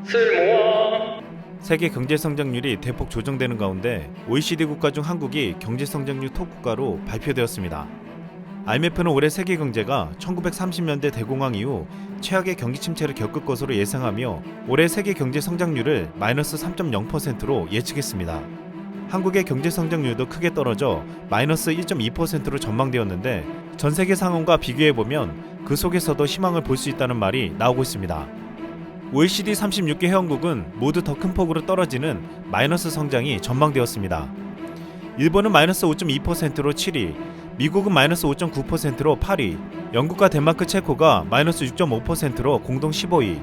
쓸모아. 세계 경제 성장률이 대폭 조정되는 가운데 OECD 국가 중 한국이 경제 성장률 톱 국가로 발표되었습니다. IMF는 올해 세계 경제가 1930년대 대공황 이후 최악의 경기 침체를 겪을 것으로 예상하며 올해 세계 경제 성장률을 마이너스 3.0%로 예측했습니다. 한국의 경제 성장률도 크게 떨어져 마이너스 1.2%로 전망되었는데 전 세계 상황과 비교해보면 그 속에서도 희망을 볼 수 있다는 말이 나오고 있습니다. OECD 36개 회원국은 모두 더 큰 폭으로 떨어지는 마이너스 성장이 전망되었습니다. 일본은 마이너스 5.2%로 7위, 미국은 마이너스 5.9%로 8위, 영국과 덴마크, 체코가 마이너스 6.5%로 공동 15위,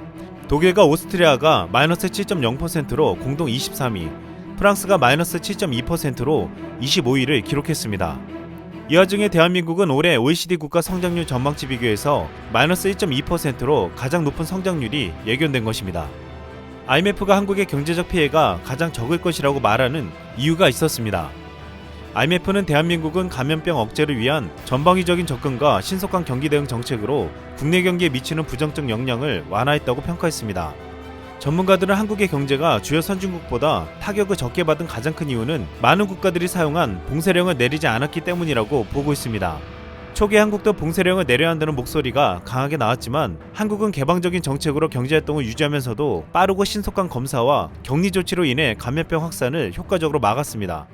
독일과 오스트리아가 마이너스 7.0%로 공동 23위, 프랑스가 마이너스 7.2%로 25위를 기록했습니다. 이 와중에 대한민국은 올해 OECD 국가 성장률 전망치 비교에서 마이너스 1.2%로 가장 높은 성장률이 예견된 것입니다. IMF가 한국의 경제적 피해가 가장 적을 것이라고 말하는 이유가 있었습니다. IMF는 대한민국은 감염병 억제를 위한 전방위적인 접근과 신속한 경기 대응 정책으로 국내 경기에 미치는 부정적 영향을 완화했다고 평가했습니다. 전문가들은 한국의 경제가 주요 선진국보다 타격을 적게 받은 가장 큰 이유는 많은 국가들이 사용한 봉쇄령을 내리지 않았기 때문이라고 보고 있습니다. 초기 한국도 봉쇄령을 내려야 한다는 목소리가 강하게 나왔지만 한국은 개방적인 정책으로 경제활동을 유지하면서도 빠르고 신속한 검사와 격리 조치로 인해 감염병 확산을 효과적으로 막았습니다.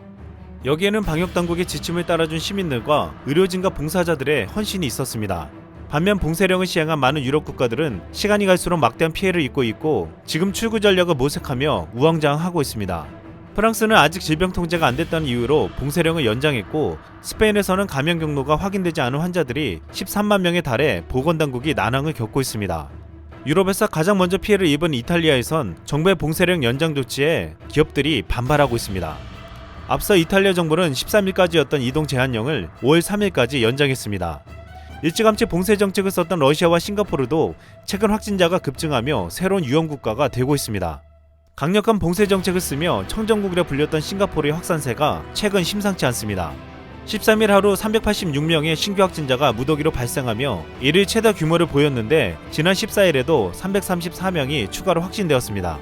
여기에는 방역당국의 지침을 따라준 시민들과 의료진과 봉사자들의 헌신이 있었습니다. 반면 봉쇄령을 시행한 많은 유럽 국가들은 시간이 갈수록 막대한 피해를 입고 있고 지금 출구 전략을 모색하며 우왕좌왕하고 있습니다. 프랑스는 아직 질병 통제가 안 됐다는 이유로 봉쇄령을 연장했고 스페인에서는 감염 경로가 확인되지 않은 환자들이 13만 명에 달해 보건당국이 난항을 겪고 있습니다. 유럽에서 가장 먼저 피해를 입은 이탈리아에선 정부의 봉쇄령 연장 조치에 기업들이 반발하고 있습니다. 앞서 이탈리아 정부는 13일까지였던 이동 제한령을 5월 3일까지 연장했습니다. 일찌감치 봉쇄 정책을 썼던 러시아와 싱가포르도 최근 확진자가 급증하며 새로운 유형 국가가 되고 있습니다. 강력한 봉쇄 정책을 쓰며 청정국이라 불렸던 싱가포르의 확산세가 최근 심상치 않습니다. 13일 하루 386명의 신규 확진자가 무더기로 발생하며 일일 최다 규모를 보였는데 지난 14일에도 334명이 추가로 확진되었습니다.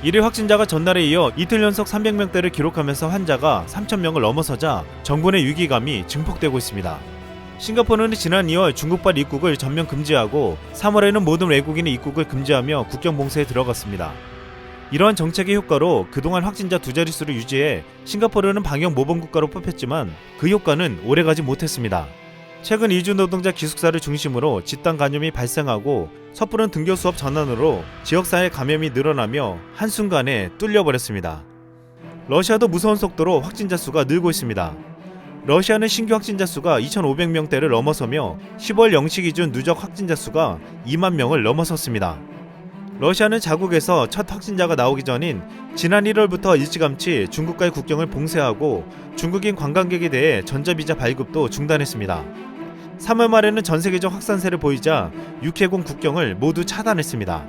일일 확진자가 전날에 이어 이틀 연속 300명대를 기록하면서 환자가 3,000명을 넘어서자 정부 내 위기감이 증폭되고 있습니다. 싱가포르는 지난 2월 중국발 입국을 전면 금지하고 3월에는 모든 외국인의 입국을 금지하며 국경 봉쇄에 들어갔습니다. 이러한 정책의 효과로 그동안 확진자 두 자릿수를 유지해 싱가포르는 방역 모범 국가로 뽑혔지만 그 효과는 오래가지 못했습니다. 최근 이주 노동자 기숙사를 중심으로 집단 감염이 발생하고 섣부른 등교 수업 전환으로 지역사회 감염이 늘어나며 한순간에 뚫려버렸습니다. 러시아도 무서운 속도로 확진자 수가 늘고 있습니다. 러시아는 신규 확진자 수가 2,500명대를 넘어서며 10월 0시 기준 누적 확진자 수가 2만 명을 넘어섰습니다. 러시아는 자국에서 첫 확진자가 나오기 전인 지난 1월부터 일찌감치 중국과의 국경을 봉쇄하고 중국인 관광객에 대해 전자비자 발급도 중단했습니다. 3월 말에는 전세계적 확산세를 보이자 6개국 국경을 모두 차단했습니다.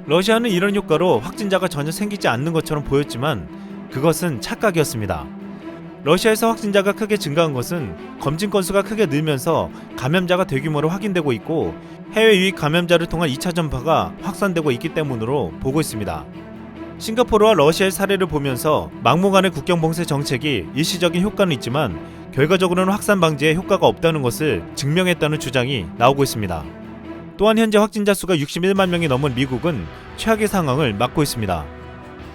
러시아는 이런 효과로 확진자가 전혀 생기지 않는 것처럼 보였지만 그것은 착각이었습니다. 러시아에서 확진자가 크게 증가한 것은 검진 건수가 크게 늘면서 감염자가 대규모로 확인되고 있고 해외 유입 감염자를 통한 2차 전파가 확산되고 있기 때문으로 보고 있습니다. 싱가포르와 러시아의 사례를 보면서 막무가내 국경 봉쇄 정책이 일시적인 효과는 있지만 결과적으로는 확산 방지에 효과가 없다는 것을 증명했다는 주장이 나오고 있습니다. 또한 현재 확진자 수가 61만 명이 넘은 미국은 최악의 상황을 맞고 있습니다.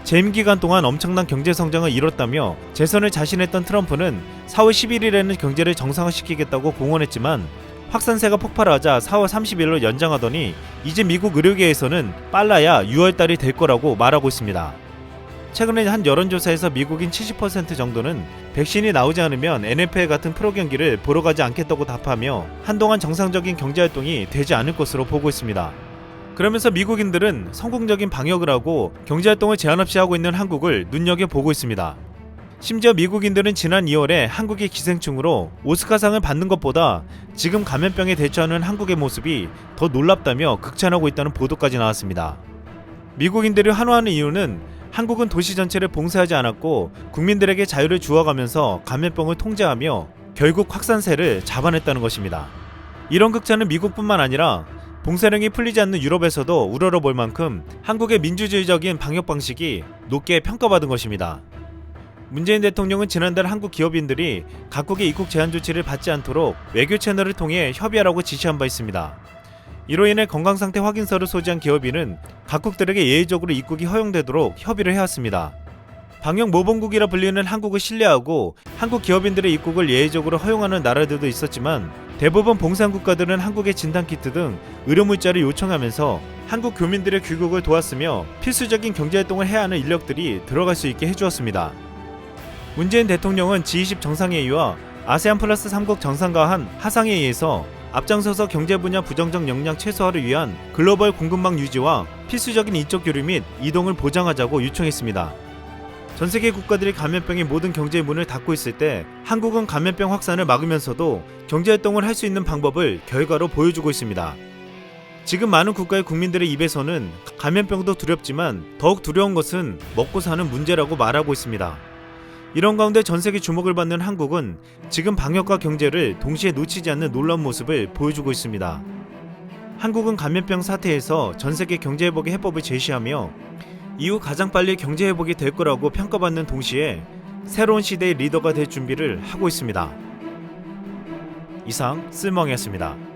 재임 기간 동안 엄청난 경제 성장을 이뤘다며 재선을 자신했던 트럼프는 4월 11일에는 경제를 정상화시키겠다고 공언했지만 확산세가 폭발하자 4월 30일로 연장하더니 이제 미국 의료계에서는 빨라야 6월달이 될 거라고 말하고 있습니다. 최근에 한 여론조사에서 미국인 70% 정도는 백신이 나오지 않으면 NFL 같은 프로 경기를 보러 가지 않겠다고 답하며 한동안 정상적인 경제활동이 되지 않을 것으로 보고 있습니다. 그러면서 미국인들은 성공적인 방역을 하고 경제활동을 제한 없이 하고 있는 한국을 눈여겨보고 있습니다. 심지어 미국인들은 지난 2월에 한국이 기생충으로 오스카상을 받는 것보다 지금 감염병에 대처하는 한국의 모습이 더 놀랍다며 극찬하고 있다는 보도까지 나왔습니다. 미국인들이 환호하는 이유는 한국은 도시 전체를 봉쇄하지 않았고 국민들에게 자유를 주어가면서 감염병을 통제하며 결국 확산세를 잡아냈다는 것입니다. 이런 극찬은 미국뿐만 아니라 봉쇄령이 풀리지 않는 유럽에서도 우러러볼 만큼 한국의 민주주의적인 방역 방식이 높게 평가받은 것입니다. 문재인 대통령은 지난달 한국 기업인들이 각국의 입국 제한 조치를 받지 않도록 외교 채널을 통해 협의하라고 지시한 바 있습니다. 이로 인해 건강상태 확인서를 소지한 기업인은 각국들에게 예외적으로 입국이 허용되도록 협의를 해왔습니다. 방역 모범국이라 불리는 한국을 신뢰하고 한국 기업인들의 입국을 예외적으로 허용하는 나라들도 있었지만 대부분 봉쇄한 국가들은 한국의 진단키트 등 의료물자를 요청하면서 한국 교민들의 귀국을 도왔으며 필수적인 경제활동을 해야 하는 인력들이 들어갈 수 있게 해주었습니다. 문재인 대통령은 G20 정상회의와 아세안 플러스 3국 정상과한 하상회의에서 앞장서서 경제 분야 부정적 역량 최소화를 위한 글로벌 공급망 유지와 필수적인 인적 교류 및 이동을 보장하자고 요청했습니다. 전세계 국가들이 감염병이 모든 경제의 문을 닫고 있을 때 한국은 감염병 확산을 막으면서도 경제활동을 할 수 있는 방법을 결과로 보여주고 있습니다. 지금 많은 국가의 국민들의 입에서는 감염병도 두렵지만 더욱 두려운 것은 먹고 사는 문제라고 말하고 있습니다. 이런 가운데 전세계 주목을 받는 한국은 지금 방역과 경제를 동시에 놓치지 않는 놀라운 모습을 보여주고 있습니다. 한국은 감염병 사태에서 전세계 경제회복의 해법을 제시하며 이후 가장 빨리 경제회복이 될 거라고 평가받는 동시에 새로운 시대의 리더가 될 준비를 하고 있습니다. 이상 쓸멍이었습니다.